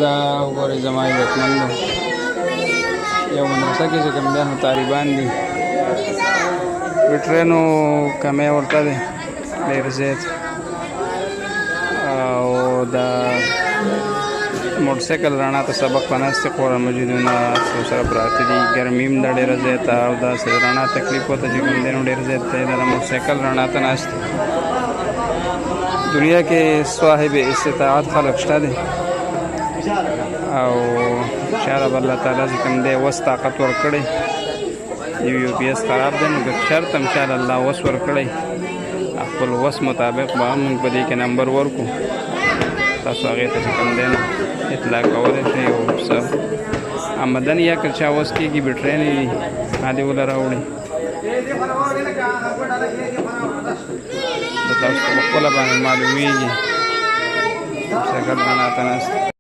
دا وګورئ زما عزتمندو یو مدرسه کې چې کوم دی نو طالبان دي بټرینو کمی ورته دی ډېر زیات او دا موټرسایکل رڼا ته سبق په ناستې قرآن مجیدونه سره پراته دي ګرمي هم ده ډېره زیاته او داسې رڼا تکلیف ورته چې کوم دی نو ډېر زیات دی دا د موټرسایکل رڼا ته ناست دنیا کې صاحب استطاعت خلق شته دی او شاید به الله تعالی چې کوم دی وس طاقت ورکړی یو پی ایس خراب دی نو که شرط هم شاید الله وس ورکړی خپل وس مطابق به هم موږ په دې کې نمبر ورکړو تاسو هغې ته چې کوم دی نو اطلاع کولی شئ او څه آمدن یا که چا وس کېږي بټرینې وي هغې وله راوړي د تاسو په خپله باندې معلومېږي موټرسایکل رڼا ته ناست